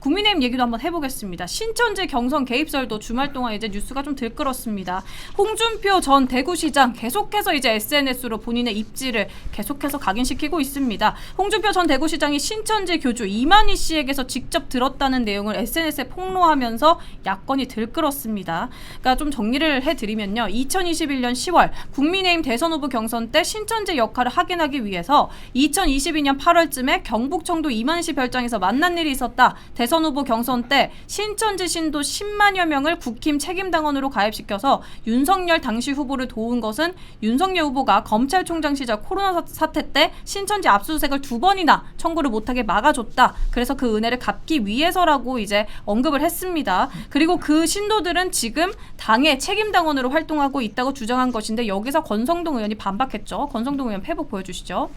국민의힘 얘기도 한번 해보겠습니다. 신천지 경선 개입설도 주말 동안 이제 뉴스가 좀 들끓었습니다. 홍준표 전 대구시장 계속해서 이제 SNS로 본인의 입지를 계속해서 각인시키고 있습니다. 홍준표 전 대구시장이 신천지 교주 이만희 씨에게서 직접 들었다는 내용을 SNS에 폭로하면서 야권이 들끓었습니다. 그러니까 좀 정리를 해드리면요. 2021년 10월 국민의힘 대선 후보 경선 때 신천지 역할을 확인하기 위해서 2022년 8월쯤에 경북청도 이만희 씨 별장에서 만난 일이 있었다. 대선 후보 경선 때 신천지 신도 10만여 명을 국힘 책임당원으로 가입시켜서 윤석열 당시 후보를 도운 것은 윤석열 후보가 검찰총장 시절 코로나 사태 때 신천지 압수수색을 2번이나 청구를 못하게 막아줬다. 그래서 그 은혜를 갚기 위해서라고 이제 언급을 했습니다. 그리고 그 신도들은 지금 당의 책임당원으로 활동하고 있다고 주장한 것인데 여기서 권성동 의원이 반박했죠. 권성동 의원 페북 보여주시죠.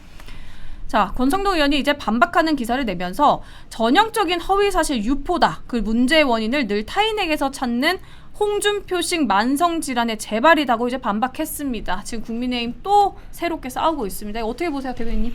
자, 권성동 의원이 이제 반박하는 기사를 내면서 전형적인 허위사실 유포다. 그 문제의 원인을 늘 타인에게서 찾는 홍준표식 만성질환의 재발이다고 이제 반박했습니다. 지금 국민의힘 또 새롭게 싸우고 있습니다. 어떻게 보세요, 대변인님?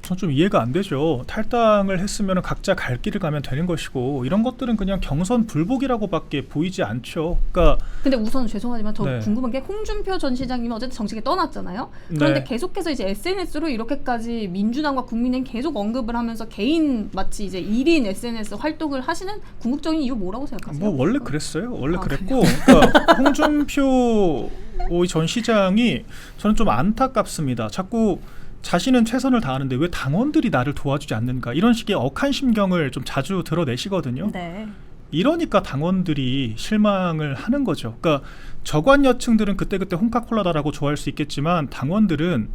전 좀 이해가 안 되죠. 탈당을 했으면 각자 갈 길을 가면 되는 것이고 이런 것들은 그냥 경선 불복이라고밖에 보이지 않죠. 그러니까 근데 우선 죄송하지만 더 네. 궁금한 궁금한 게 홍준표 전 시장님은 어쨌든 정치계 떠났잖아요. 그런데 네. 계속해서 이제 SNS로 이렇게까지 민주당과 국민의힘 계속 언급을 하면서 개인 마치 이제 1인 SNS 활동을 하시는 궁극적인 이유 뭐라고 생각하세요? 뭐 원래 그랬어요. 원래 그랬고 그러니까 홍준표 전 시장이 저는 좀 안타깝습니다. 자꾸 자신은 최선을 다하는데 왜 당원들이 나를 도와주지 않는가 이런 식의 억한 심경을 좀 자주 드러내시거든요. 네. 이러니까 당원들이 실망을 하는 거죠. 그러니까 저관여층들은 그때그때 홍카콜라다라고 좋아할 수 있겠지만 당원들은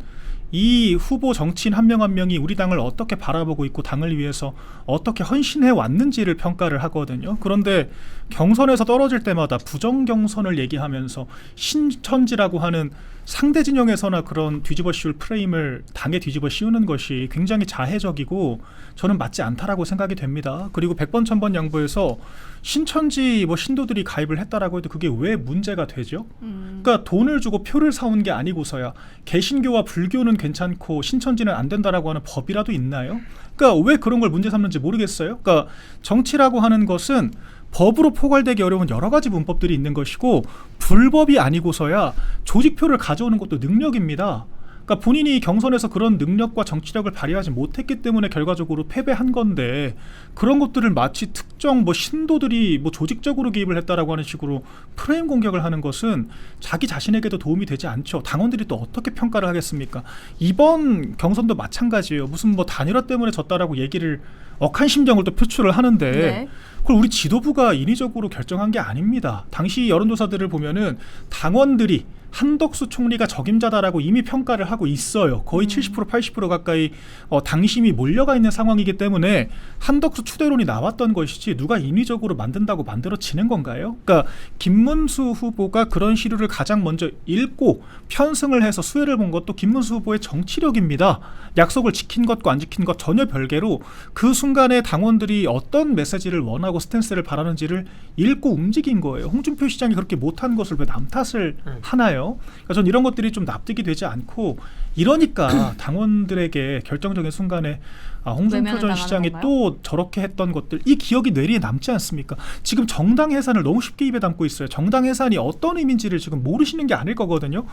이 후보 정치인 한 명 한 명이 우리 당을 어떻게 바라보고 있고 당을 위해서 어떻게 헌신해 왔는지를 평가를 하거든요. 그런데 경선에서 떨어질 때마다 부정 경선을 얘기하면서 신천지라고 하는 상대 진영에서나 그런 뒤집어 씌울 프레임을 당에 뒤집어 씌우는 것이 굉장히 자해적이고 저는 맞지 않다라고 생각이 됩니다. 그리고 100번 1000번 양보해서 신천지 신도들이 가입을 했다라고 해도 그게 왜 문제가 되죠? 그러니까 돈을 주고 표를 사온 게 아니고서야 개신교와 불교는 괜찮고 신천지는 안 된다라고 하는 법이라도 있나요? 그러니까 왜 그런 걸 문제 삼는지 모르겠어요. 그러니까 정치라고 하는 것은 법으로 포괄되기 어려운 여러 가지 문법들이 있는 것이고 불법이 아니고서야 조직표를 가져오는 것도 능력입니다. 그러니까 본인이 경선에서 그런 능력과 정치력을 발휘하지 못했기 때문에 결과적으로 패배한 건데 그런 것들을 마치 특정 신도들이 조직적으로 개입을 했다라고 하는 식으로 프레임 공격을 하는 것은 자기 자신에게도 도움이 되지 않죠. 당원들이 또 어떻게 평가를 하겠습니까? 이번 경선도 마찬가지예요. 무슨 단일화 때문에 졌다라고 얘기를 억한 심정을 또 표출을 하는데 네. 그걸 우리 지도부가 인위적으로 결정한 게 아닙니다. 당시 여론조사들을 보면은 당원들이 한덕수 총리가 적임자다라고 이미 평가를 하고 있어요. 거의 70% 80% 가까이 당심이 몰려가 있는 상황이기 때문에 한덕수 추대론이 나왔던 것이지 누가 인위적으로 만든다고 만들어지는 건가요? 그러니까 김문수 후보가 그런 시류를 가장 먼저 읽고 편승을 해서 수혜를 본 것도 김문수 후보의 정치력입니다. 약속을 지킨 것과 안 지킨 것 전혀 별개로 그 순간에 당원들이 어떤 메시지를 원하고 스탠스를 바라는지를 읽고 움직인 거예요. 홍준표 시장이 그렇게 못한 것을 왜 남 탓을 하나요? 그러니까 전 이런 것들이 좀 납득이 되지 않고 이러니까 당원들에게 결정적인 순간에 홍준표 전 시장이 또 저렇게 했던 것들 이 기억이 뇌리에 남지 않습니까? 지금 정당 해산을 너무 쉽게 입에 담고 있어요. 정당 해산이 어떤 의미인지를 지금 모르시는 게 아닐 거거든요.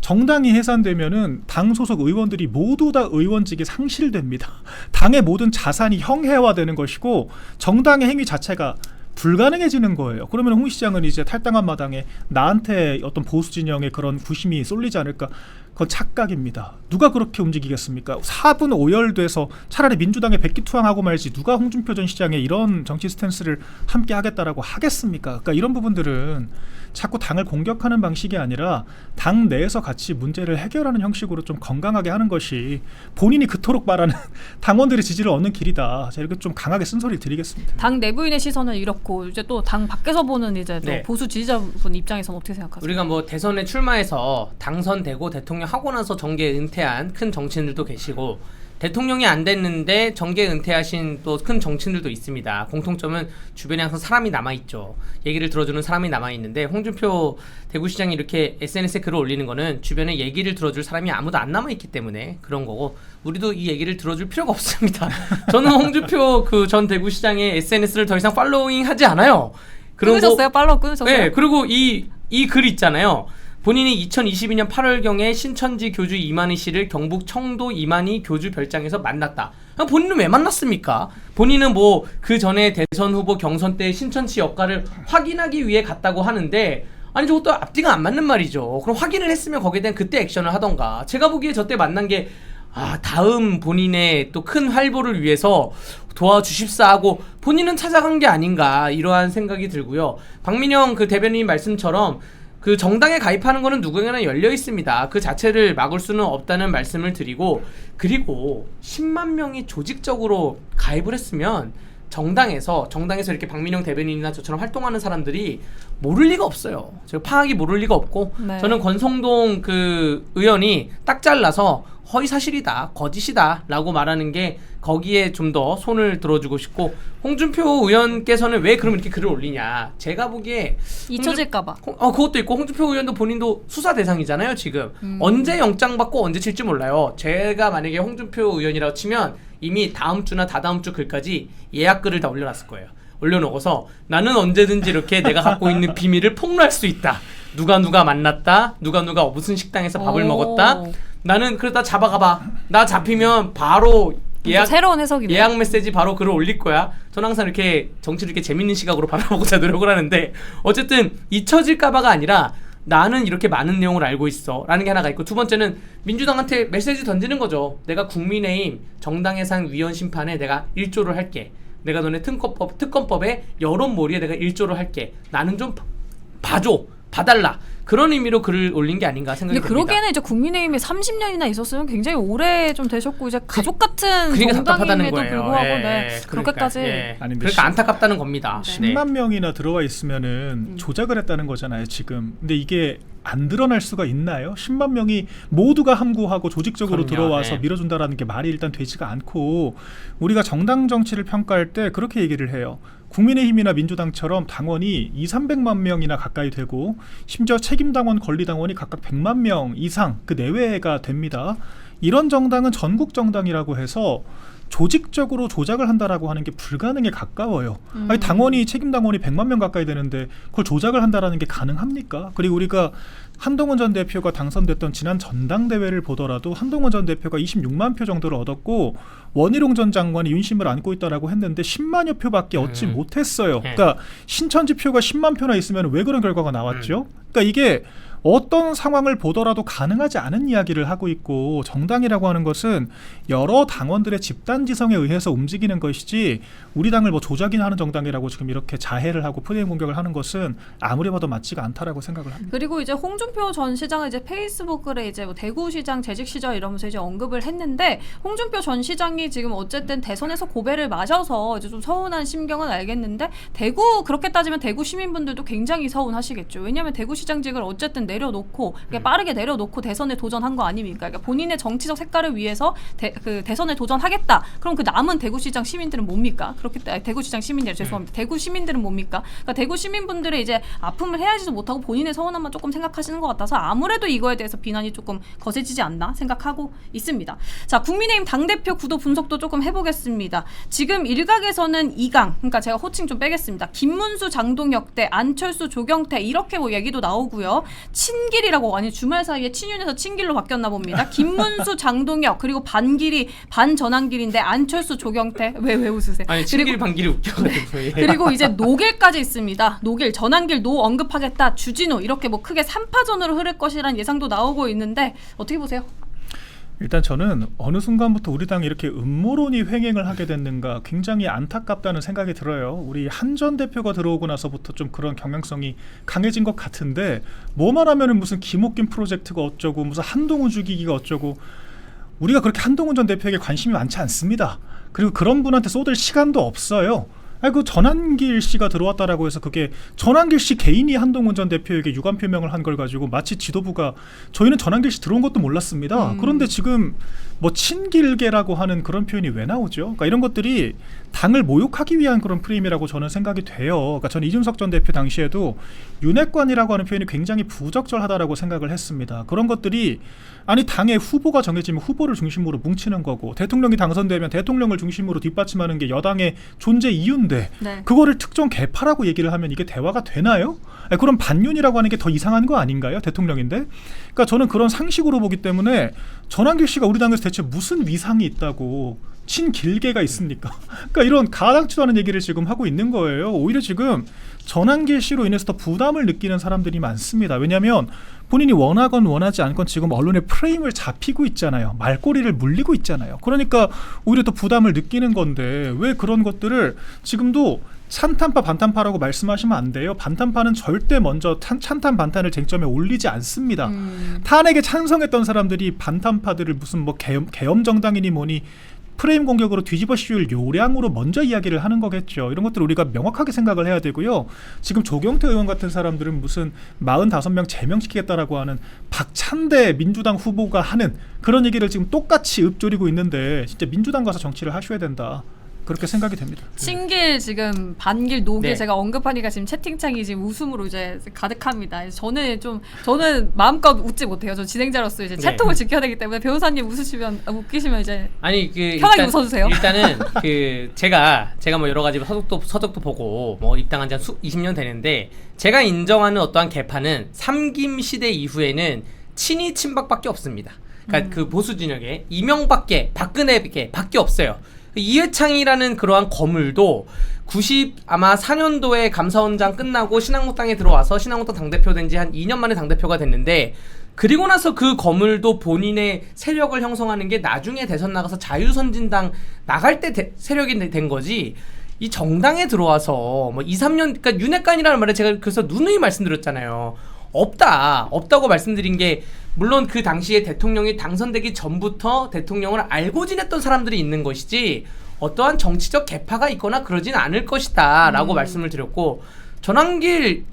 정당이 해산되면은 당 소속 의원들이 모두 다 의원직이 상실됩니다. 당의 모든 자산이 형해화되는 것이고 정당의 행위 자체가 불가능해지는 거예요. 그러면 홍 시장은 이제 탈당한 마당에 나한테 어떤 보수 진영의 그런 구심이 쏠리지 않을까? 그건 착각입니다. 누가 그렇게 움직이겠습니까? 4분 오열돼서 차라리 민주당에 백기투항하고 말지 누가 홍준표 전 시장의 이런 정치 스탠스를 함께 하겠다라고 하겠습니까? 그러니까 이런 부분들은 자꾸 당을 공격하는 방식이 아니라 당 내에서 같이 문제를 해결하는 형식으로 좀 건강하게 하는 것이 본인이 그토록 말하는 당원들의 지지를 얻는 길이다. 제가 이렇게 좀 강하게 쓴소리를 드리겠습니다. 당 내부인의 시선은 이렇고 이제 또 당 밖에서 보는 이제 또 보수 지지자분 입장에서는 어떻게 생각하세요? 우리가 대선에 출마해서 당선되고 대통령 하고 나서 정계 은퇴한 큰 정치인들도 계시고 대통령이 안 됐는데 정계 은퇴하신 또 큰 정치인들도 있습니다. 공통점은 주변에 항상 사람이 남아있죠. 얘기를 들어주는 사람이 남아있는데 홍준표 대구시장이 이렇게 SNS에 글을 올리는 거는 주변에 얘기를 들어줄 사람이 아무도 안 남아있기 때문에 그런 거고 우리도 이 얘기를 들어줄 필요가 없습니다. 저는 홍준표 그 전 대구시장의 SNS를 더 이상 팔로잉하지 않아요. 끊으셨어요? 팔로우 끊으셨어요? 네. 그리고 이 글 있잖아요. 본인이 2022년 8월경에 신천지 교주 이만희 씨를 경북 청도 이만희 교주 별장에서 만났다. 본인은 왜 만났습니까? 본인은 뭐 그 전에 대선 후보 경선 때 신천지 역할을 확인하기 위해 갔다고 하는데 아니 저것도 앞뒤가 안 맞는 말이죠. 그럼 확인을 했으면 거기에 대한 그때 액션을 하던가. 제가 보기에 저때 만난 게 다음 본인의 또 큰 활보를 위해서 도와주십사 하고 본인은 찾아간 게 아닌가 이러한 생각이 들고요. 박민영 그 대변인 말씀처럼 그 정당에 가입하는 거는 누구에게나 열려 있습니다. 그 자체를 막을 수는 없다는 말씀을 드리고 그리고 10만 명이 조직적으로 가입을 했으면 정당에서 이렇게 박민영 대변인이나 저처럼 활동하는 사람들이 모를 리가 없어요. 제가 파악이 모를 리가 없고 네. 저는 권성동 그 의원이 딱 잘라서 허위사실이다, 거짓이다 라고 말하는 게 거기에 좀 더 손을 들어주고 싶고 홍준표 의원께서는 왜 그럼 이렇게 글을 올리냐 제가 보기에 잊혀질까봐. 그것도 있고 홍준표 의원도 본인도 수사 대상이잖아요 지금. 언제 영장 받고 언제 칠지 몰라요. 제가 만약에 홍준표 의원이라고 치면 이미 다음 주나 다다음 주 글까지 예약글을 다 올려놨을 거예요. 올려놓고서 나는 언제든지 이렇게 내가 갖고 있는 비밀을 폭로할 수 있다. 누가 만났다. 누가 무슨 식당에서 밥을 먹었다. 나는 그러다 잡아가봐. 나 잡히면 바로 새로운 해석이네. 예약 메시지 바로 글을 올릴 거야. 저는 항상 이렇게 정치를 이렇게 재밌는 시각으로 바라보고자 노력을 하는데 어쨌든 잊혀질까봐가 아니라 나는 이렇게 많은 내용을 알고 있어 라는 게 하나가 있고 두 번째는 민주당한테 메시지 던지는 거죠. 내가 국민의힘 정당해상 위원 심판에 내가 일조를 할게. 내가 너네 특검법에 여론몰이에 내가 일조를 할게. 나는 좀 봐달라. 그런 의미로 글을 올린 게 아닌가 생각이 듭니다. 근데 그러기에는 이제 국민의힘에 30년이나 있었으면 굉장히 오래 좀 되셨고 이제 가족 같은 그러니까 정당임에도 거예요. 불구하고 그러니까, 그렇게까지 아니, 근데 그러니까 안타깝다는 겁니다. 10만 명이나 들어와 있으면은 조작을 했다는 거잖아요 지금. 근데 이게 안 드러날 수가 있나요? 10만 명이 모두가 함구하고 조직적으로 그럼요, 들어와서 네. 밀어준다라는 게 말이 일단 되지가 않고 우리가 정당 정치를 평가할 때 그렇게 얘기를 해요. 국민의힘이나 민주당처럼 당원이 200~300만 명이나 가까이 되고 심지어 책임당원, 권리당원이 각각 100만 명 이상 그 내외가 됩니다. 이런 정당은 전국 정당이라고 해서 조직적으로 조작을 한다라고 하는 게 불가능에 가까워요. 아니 당원이 책임당원이 100만 명 가까이 되는데 그걸 조작을 한다라는 게 가능합니까? 그리고 우리가 한동훈 전 대표가 당선됐던 지난 전당대회를 보더라도 한동훈 전 대표가 26만 표 정도를 얻었고 원희룡 전 장관이 윤심을 안고 있다라고 했는데 10만여 표밖에 얻지 못했어요. 그러니까 신천지 표가 10만 표나 있으면 왜 그런 결과가 나왔죠? 그러니까 이게 어떤 상황을 보더라도 가능하지 않은 이야기를 하고 있고 정당이라고 하는 것은 여러 당원들의 집단지성에 의해서 움직이는 것이지 우리 당을 뭐 조작이나 하는 정당이라고 지금 이렇게 자해를 하고 프레임 공격을 하는 것은 아무리 봐도 맞지가 않다라고 생각을 합니다. 그리고 이제 홍준표 전 시장은 이제 페이스북글에 이제 뭐 대구시장 재직 시절 이러면서 이제 언급을 했는데 홍준표 전 시장이 지금 어쨌든 대선에서 고배를 마셔서 이제 좀 서운한 심경은 알겠는데 대구 그렇게 따지면 대구 시민분들도 굉장히 서운하시겠죠. 왜냐하면 대구시장직을 어쨌든 내려놓고 빠르게 내려놓고 대선에 도전한 거 아닙니까? 그러니까 본인의 정치적 색깔을 위해서 대선에 도전하겠다. 그럼 그 남은 대구시장 시민들은 뭡니까? 그렇기 때문에 대구시장 시민들 죄송합니다. 대구 시민들은 뭡니까? 그러니까 대구 시민분들의 이제 아픔을 헤아리지도 못하고 본인의 서운함만 조금 생각하시는 것 같아서 아무래도 이거에 대해서 비난이 조금 거세지지 않나 생각하고 있습니다. 자, 국민의힘 당대표 구도 분석도 조금 해보겠습니다. 지금 일각에서는 2강, 그러니까 제가 호칭 좀 빼겠습니다. 김문수, 장동혁 대 안철수, 조경태 이렇게 뭐 얘기도 나오고요. 친길이라고 아니 주말 사이에 친윤에서 친길로 바뀌었나 봅니다. 김문수, 장동혁 그리고 반길이 반전환길인데 안철수, 조경태 왜 웃으세요? 아니 친길 반길이 웃겨가지고. 예. 그리고 이제 노길까지 있습니다. 노길, 전환길, 노 언급하겠다. 주진우 이렇게 뭐 크게 3파전으로 흐를 것이라는 예상도 나오고 있는데 어떻게 보세요? 일단 저는 어느 순간부터 우리 당이 이렇게 음모론이 횡행을 하게 됐는가 굉장히 안타깝다는 생각이 들어요. 우리 한 전 대표가 들어오고 나서부터 좀 그런 경향성이 강해진 것 같은데 뭐만 하면은 무슨 김옥균 프로젝트가 어쩌고 무슨 한동훈 죽이기가 어쩌고 우리가 그렇게 한동훈 전 대표에게 관심이 많지 않습니다. 그리고 그런 분한테 쏟을 시간도 없어요. 아니 그 전한길 씨가 들어왔다라고 해서 그게 전한길 씨 개인이 한동훈 전 대표에게 유감 표명을 한 걸 가지고 마치 지도부가 저희는 전한길 씨 들어온 것도 몰랐습니다. 그런데 지금 뭐 친길계라고 하는 그런 표현이 왜 나오죠? 그러니까 이런 것들이 당을 모욕하기 위한 그런 프레임이라고 저는 생각이 돼요. 그러니까 저는 이준석 전 대표 당시에도 윤핵관이라고 하는 표현이 굉장히 부적절하다라고 생각을 했습니다. 그런 것들이 아니 당의 후보가 정해지면 후보를 중심으로 뭉치는 거고 대통령이 당선되면 대통령을 중심으로 뒷받침하는 게 여당의 존재 이유인데 네. 그거를 특정 계파라고 얘기를 하면 이게 대화가 되나요? 아니, 그럼 반윤이라고 하는 게 더 이상한 거 아닌가요? 대통령인데? 그러니까 저는 그런 상식으로 보기 때문에 전한길 씨가 우리 당에서 대체 무슨 위상이 있다고 친길계가 있습니까? 그러니까 이런 가당치도 않은 얘기를 지금 하고 있는 거예요. 오히려 지금 전한길 씨로 인해서 더 부담을 느끼는 사람들이 많습니다. 왜냐하면 본인이 원하건 원하지 않건 지금 언론의 프레임을 잡히고 있잖아요. 말꼬리를 물리고 있잖아요. 그러니까 오히려 더 부담을 느끼는 건데 왜 그런 것들을 지금도 찬탄파 반탄파라고 말씀하시면 안 돼요. 반탄파는 절대 먼저 찬탄 반탄을 쟁점에 올리지 않습니다. 탄핵에 찬성했던 사람들이 반탄파들을 무슨 뭐 계엄 정당이니 뭐니 프레임 공격으로 뒤집어 씌울 요량으로 먼저 이야기를 하는 거겠죠. 이런 것들 우리가 명확하게 생각을 해야 되고요. 지금 조경태 의원 같은 사람들은 무슨 45명 제명시키겠다라고 하는 박찬대 민주당 후보가 하는 그런 얘기를 지금 똑같이 읊조리고 있는데 진짜 민주당 가서 정치를 하셔야 된다. 그렇게 생각이 됩니다. 친길 지금 반길 노길 네. 제가 언급하니까 지금 채팅창이 지금 웃음으로 이제 가득합니다. 저는 마음껏 웃지 못해요. 저 진행자로서 이제 네. 채통을 지켜야 되기 때문에 변호사님 웃기시면 이제 아니 그 편하게 웃어주세요. 일단은 그 제가 뭐 여러 가지 서적도 보고 뭐 입당한 지 한 20년 되는데 제가 인정하는 어떠한 개파는 삼김 시대 이후에는 친이 친박밖에 없습니다. 그러니까 그 보수 진영에 이명박계 박근혜계밖에 없어요. 이회창이라는 그러한 거물도 94년도에 감사원장 끝나고 신한국당에 들어와서 신한국당 당대표 된 지 한 2년 만에 당대표가 됐는데 그리고 나서 그 거물도 본인의 세력을 형성하는 게 나중에 대선 나가서 자유선진당 나갈 때 세력이 된 거지 이 정당에 들어와서 뭐 2, 3년 그러니까 윤핵관이라는 말에 제가 그래서 누누이 말씀드렸잖아요. 없다고 말씀드린 게 물론 그 당시에 대통령이 당선되기 전부터 대통령을 알고 지냈던 사람들이 있는 것이지 어떠한 정치적 계파가 있거나 그러진 않을 것이다 라고 말씀을 드렸고 전한길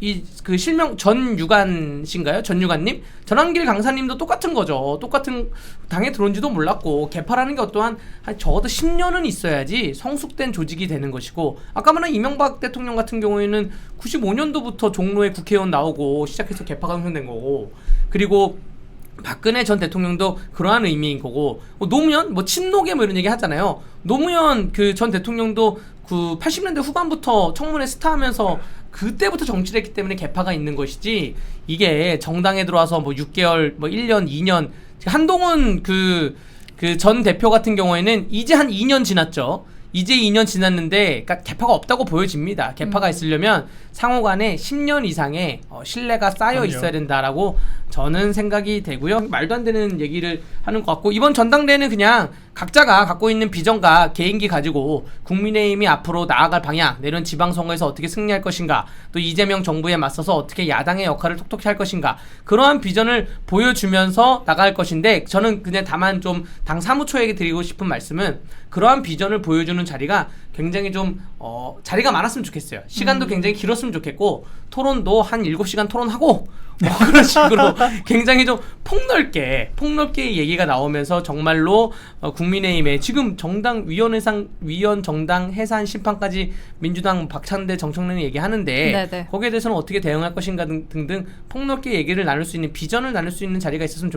그 실명 전유관 씨인가요? 전유관님? 전한길 강사님도 똑같은 거죠. 똑같은 당에 들어온지도 몰랐고 계파라는 게 어떠한 적어도 10년은 있어야지 성숙된 조직이 되는 것이고 아까 말한 이명박 대통령 같은 경우에는 95년도부터 종로에 국회의원 나오고 시작해서 계파가 형성된 거고 그리고 박근혜 전 대통령도 그러한 의미인 거고 노무현 뭐 친노계 뭐 이런 얘기 하잖아요. 노무현 그 전 대통령도 그 80년대 후반부터 청문회 스타하면서 그때부터 정치를 했기 때문에 계파가 있는 것이지 이게 정당에 들어와서 뭐 6개월 뭐 1년 2년 한동훈 그 전 대표 같은 경우에는 이제 한 2년 지났죠. 이제 2년 지났는데 그러니까 계파가 없다고 보여집니다. 계파가 있으려면 상호간에 10년 이상의 신뢰가 쌓여 있어야 된다라고 저는 생각이 되고요. 말도 안 되는 얘기를 하는 것 같고 이번 전당대회는 그냥 각자가 갖고 있는 비전과 개인기 가지고 국민의힘이 앞으로 나아갈 방향 내년 지방선거에서 어떻게 승리할 것인가 또 이재명 정부에 맞서서 어떻게 야당의 역할을 톡톡히 할 것인가 그러한 비전을 보여주면서 나갈 것인데 저는 그냥 다만 좀 당 사무처에게 드리고 싶은 말씀은 그러한 비전을 보여주는 자리가 굉장히 좀 자리가 많았으면 좋겠어요. 시간도 굉장히 길었으면 좋겠고 토론도 한 7시간 토론하고 뭐 그런 식으로 굉장히 좀 폭넓게 얘기가 나오면서 정말로 국민의힘에 지금 정당 위원 정당 해산 심판까지 민주당 박찬대 정청래는 얘기하는데 네네. 거기에 대해서는 어떻게 대응할 것인가 등등 폭넓게 얘기를 나눌 수 있는 비전을 나눌 수 있는 자리가 있었으면 좋겠다.